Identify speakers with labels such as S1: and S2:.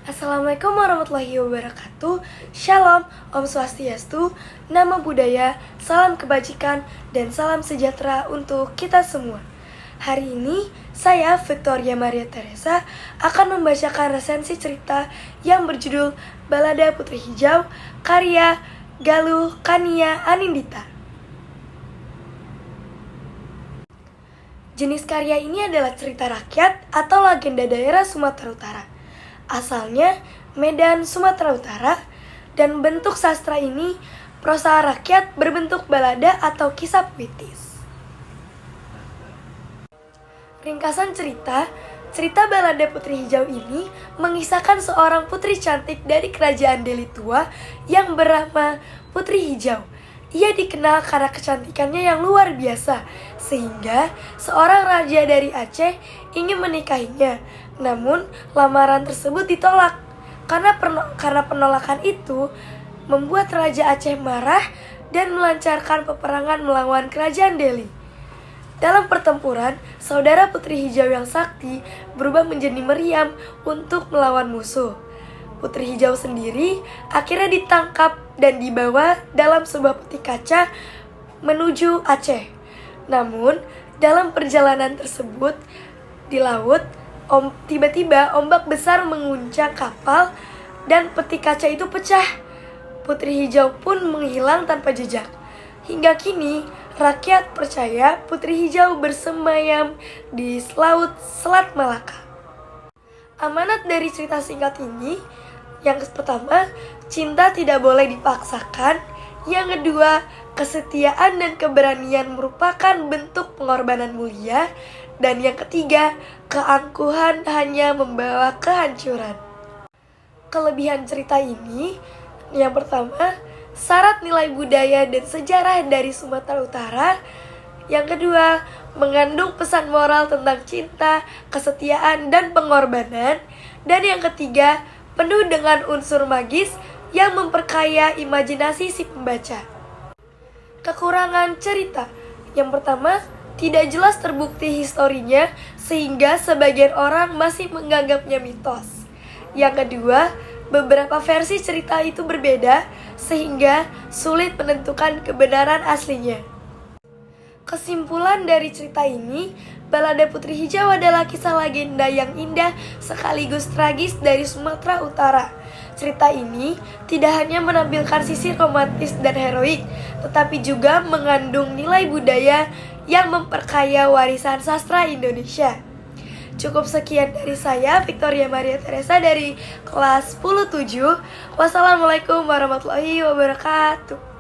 S1: Assalamualaikum warahmatullahi wabarakatuh. Shalom, Om Swastiastu, Namo Buddhaya, salam kebajikan, dan salam sejahtera untuk kita semua. Hari ini, saya, Victoria Maria Teresa, akan membacakan resensi cerita yang berjudul Balada Putri Hijau, karya Galuh Kania Anindita. Jenis karya ini adalah cerita rakyat atau legenda daerah Sumatera Utara. Asalnya Medan, Sumatera Utara, dan bentuk sastra ini prosa rakyat berbentuk balada atau kisah puitis. Ringkasan cerita Balada Putri Hijau ini mengisahkan seorang putri cantik dari kerajaan Deli Tua yang bernama Putri Hijau. Ia dikenal karena kecantikannya yang luar biasa, sehingga seorang raja dari Aceh ingin menikahinya. Namun, lamaran tersebut ditolak. Karena penolakan itu membuat Raja Aceh marah dan melancarkan peperangan melawan kerajaan Deli. Dalam pertempuran, saudara Putri Hijau yang sakti berubah menjadi meriam untuk melawan musuh. Putri Hijau sendiri akhirnya ditangkap dan dibawa dalam sebuah peti kaca menuju Aceh. Namun, dalam perjalanan tersebut di laut, tiba-tiba ombak besar menguncang kapal dan peti kaca itu pecah. Putri Hijau pun menghilang tanpa jejak. Hingga kini, rakyat percaya Putri Hijau bersemayam di laut Selat Malaka. Amanat dari cerita singkat ini, yang pertama, cinta tidak boleh dipaksakan. Yang kedua, kesetiaan dan keberanian merupakan bentuk pengorbanan mulia. Dan yang ketiga, keangkuhan hanya membawa kehancuran. Kelebihan cerita ini, yang pertama, syarat nilai budaya dan sejarah dari Sumatera Utara. Yang kedua, mengandung pesan moral tentang cinta, kesetiaan, dan pengorbanan. Dan yang ketiga, penuh dengan unsur magis yang memperkaya imajinasi si pembaca. Kekurangan cerita, yang pertama, tidak jelas terbukti historinya sehingga sebagian orang masih menganggapnya mitos. Yang kedua, beberapa versi cerita itu berbeda sehingga sulit menentukan kebenaran aslinya. Kesimpulan dari cerita ini, Balada Putri Hijau adalah kisah legenda yang indah sekaligus tragis dari Sumatera Utara. Cerita ini tidak hanya menampilkan sisi romantis dan heroik, tetapi juga mengandung nilai budaya yang memperkaya warisan sastra Indonesia. Cukup sekian dari saya, Victoria Maria Teresa dari kelas 10-7. Wassalamualaikum warahmatullahi wabarakatuh.